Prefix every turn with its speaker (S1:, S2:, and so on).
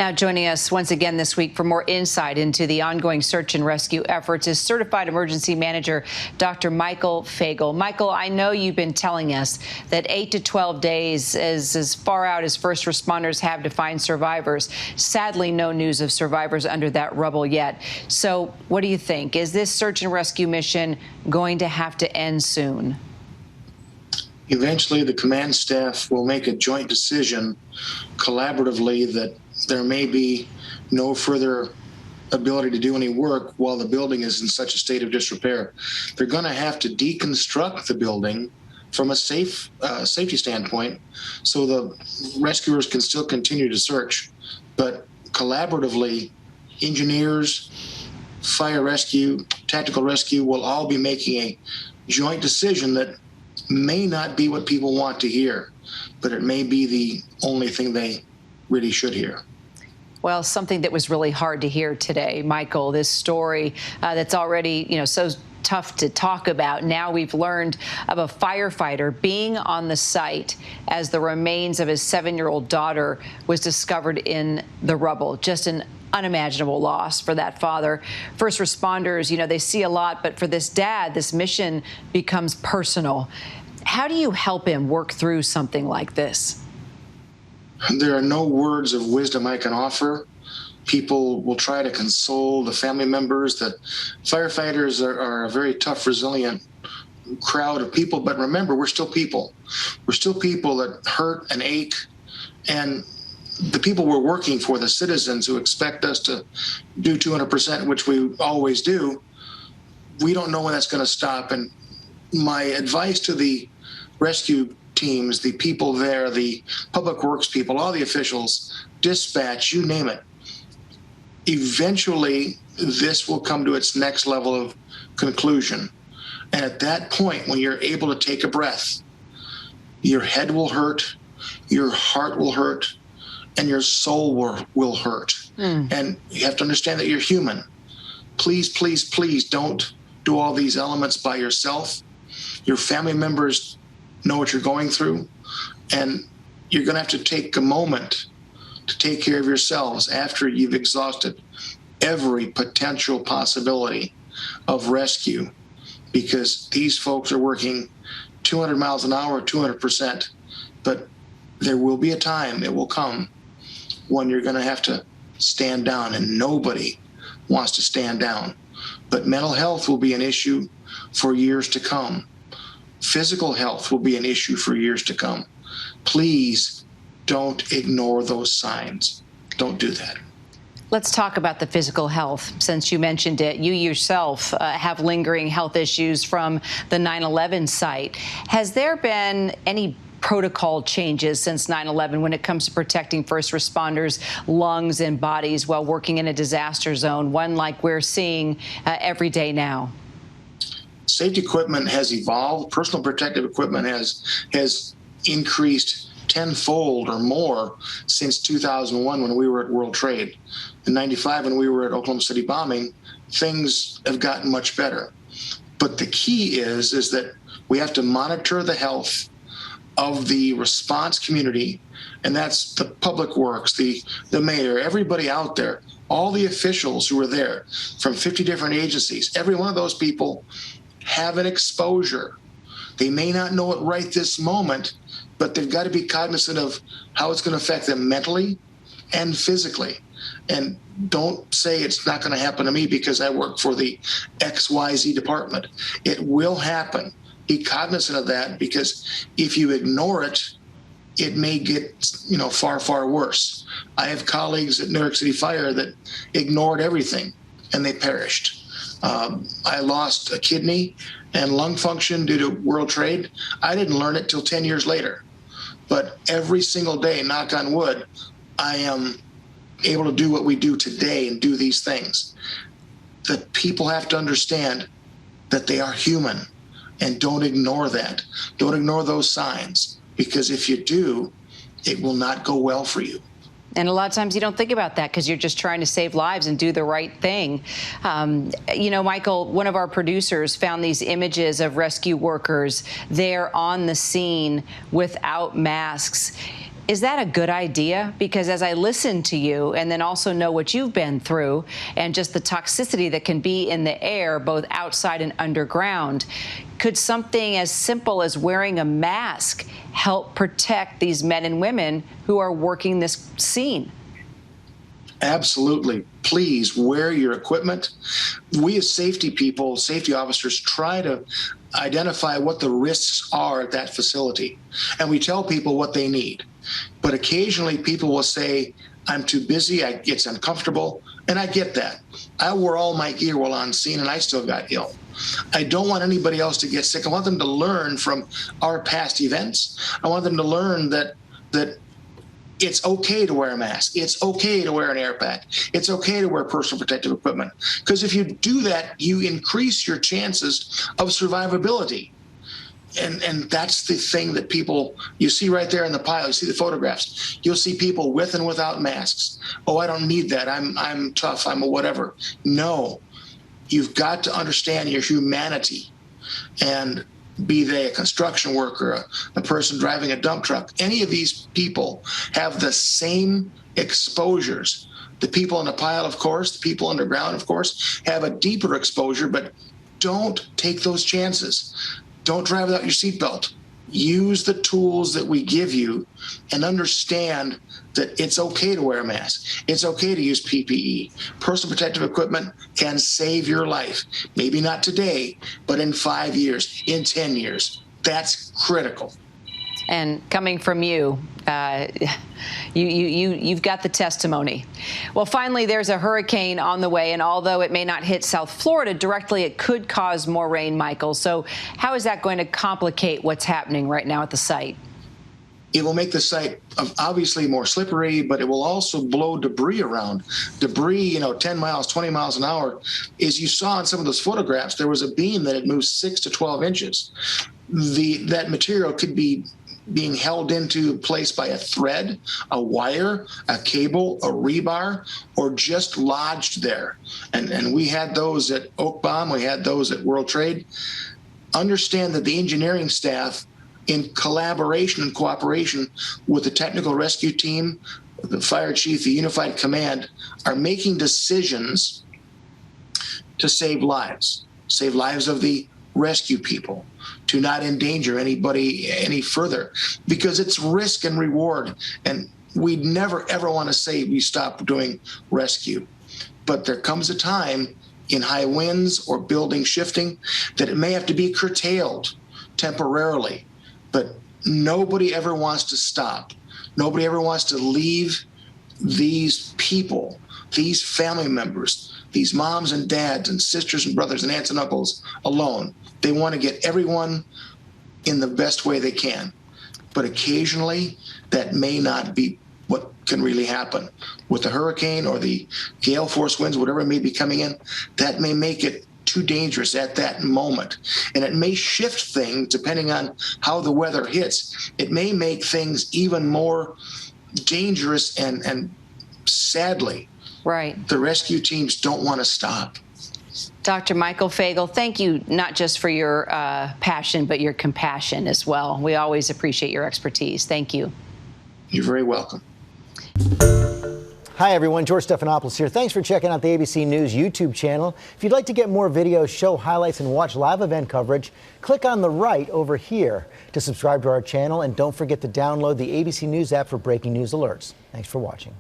S1: Now joining us once again this week for more insight into the ongoing search and rescue efforts is Certified Emergency Manager Dr. Michael Fagel. Michael, I know you've been telling us that 8 to 12 days is as far out as first responders have to find survivors. Sadly, no news of survivors under that rubble yet. So what do you think? Is this search and rescue mission going to have to end soon?
S2: Eventually, the command staff will make a joint decision collaboratively that there may be no further ability to do any work while the building is in such a state of disrepair. They're going to have to deconstruct the building from a safety standpoint so the rescuers can still continue to search. But collaboratively, engineers, fire rescue, tactical rescue will all be making a joint decision that may not be what people want to hear, but it may be the only thing they really should hear.
S1: Well, something that was really hard to hear today, Michael, this story that's already, so tough to talk about. Now we've learned of a firefighter being on the site as the remains of his 7-year-old daughter was discovered in the rubble. Just an unimaginable loss for that father. First responders, they see a lot, but for this dad, this mission becomes personal. How do you help him work through something like this?
S2: There are no words of wisdom I can offer. People will try to console the family members that firefighters are a very tough, resilient crowd of people. But remember, we're still people. We're still people that hurt and ache. And the people we're working for, the citizens who expect us to do 200%, which we always do, we don't know when that's going to stop. And my advice to the rescue teams, the people there, the public works people, all the officials, dispatch, you name it. Eventually, this will come to its next level of conclusion. And at that point, when you're able to take a breath, your head will hurt, your heart will hurt, and your soul will hurt. And you have to understand that you're human. Please, please, please don't do all these elements by yourself. Your family members know what you're going through, and you're going to have to take a moment to take care of yourselves after you've exhausted every potential possibility of rescue, because these folks are working 200 miles an hour, 200%. But there will be a time, it will come, when you're going to have to stand down, and nobody wants to stand down. But mental health will be an issue for years to come. Physical health will be an issue for years to come. Please don't ignore those signs. Don't do that.
S1: Let's talk about the physical health. Since you mentioned it, you yourself have lingering health issues from the 9/11 site. Has there been any protocol changes since 9/11 when it comes to protecting first responders' lungs and bodies while working in a disaster zone, one like we're seeing every day now?
S2: Safety equipment has evolved. Personal protective equipment has increased tenfold or more since 2001 when we were at World Trade. In 95 when we were at Oklahoma City bombing, things have gotten much better. But the key is that we have to monitor the health of the response community, and that's the public works, the mayor, everybody out there, all the officials who are there from 50 different agencies. Every one of those people have an exposure. They may not know it right this moment, but they've got to be cognizant of how it's going to affect them mentally and physically. And don't say it's not going to happen to me because I work for the XYZ department. It will happen. Be cognizant of that, because if you ignore it, it may get, far, far worse. I have colleagues at New York City Fire that ignored everything and they perished. I lost a kidney and lung function due to World Trade. I didn't learn it till 10 years later. But every single day, knock on wood, I am able to do what we do today and do these things. The people have to understand that they are human, and don't ignore that. Don't ignore those signs, because if you do, it will not go well for you.
S1: And a lot of times you don't think about that because you're just trying to save lives and do the right thing. Michael, one of our producers found these images of rescue workers there on the scene without masks. Is that a good idea? Because as I listen to you and then also know what you've been through and just the toxicity that can be in the air, both outside and underground, could something as simple as wearing a mask help protect these men and women who are working this scene?
S2: Absolutely. Please wear your equipment. We as safety people, safety officers, try to identify what the risks are at that facility. And we tell people what they need. But occasionally people will say, I'm too busy, it's uncomfortable, and I get that. I wore all my gear while on scene and I still got ill. I don't want anybody else to get sick. I want them to learn from our past events. I want them to learn that it's okay to wear a mask. It's okay to wear an air pack. It's okay to wear personal protective equipment. Because if you do that, you increase your chances of survivability. And that's the thing that people, you see right there in the pile, you see the photographs, you'll see people with and without masks. Oh, I don't need that. I'm tough. I'm a whatever. No, you've got to understand your humanity. And be they a construction worker, a person driving a dump truck, any of these people have the same exposures. The people in the pile, of course, the people underground, of course, have a deeper exposure, but don't take those chances. Don't drive without your seatbelt. Use the tools that we give you and understand that it's okay to wear a mask. It's okay to use PPE. Personal protective equipment can save your life. Maybe not today, but in 5 years, in 10 years. That's critical.
S1: And coming from you, you've got the testimony. Well, finally, there's a hurricane on the way, and although it may not hit South Florida directly, it could cause more rain, Michael. So how is that going to complicate what's happening right now at the site?
S2: It will make the site obviously more slippery, but it will also blow debris around. Debris, 10 miles, 20 miles an hour. As you saw in some of those photographs, there was a beam that had moved 6 to 12 inches. That material could be being held into place by a thread, a wire, a cable, a rebar, or just lodged there. And we had those at Oak Bomb, we had those at World Trade. Understand that the engineering staff, in collaboration and cooperation with the technical rescue team, the fire chief, the unified command, are making decisions to save lives of the rescue people, to not endanger anybody any further, because it's risk and reward. And we'd never, ever want to say we stop doing rescue. But there comes a time in high winds or building shifting that it may have to be curtailed temporarily. But nobody ever wants to stop. Nobody ever wants to leave these people, these family members, these moms and dads and sisters and brothers and aunts and uncles alone. They want to get everyone in the best way they can. But occasionally, that may not be what can really happen. With the hurricane or the gale force winds, whatever may be coming in, that may make it too dangerous at that moment. And it may shift things depending on how the weather hits. It may make things even more dangerous, and sadly,
S1: right,
S2: the rescue teams don't want to stop.
S1: Dr. Michael Fagel, thank you not just for your passion, but your compassion as well. We always appreciate your expertise. Thank you.
S2: You're very welcome.
S3: Hi, everyone. George Stephanopoulos here. Thanks for checking out the ABC News YouTube channel. If you'd like to get more videos, show highlights, and watch live event coverage, click on the right over here to subscribe to our channel. And don't forget to download the ABC News app for breaking news alerts. Thanks for watching.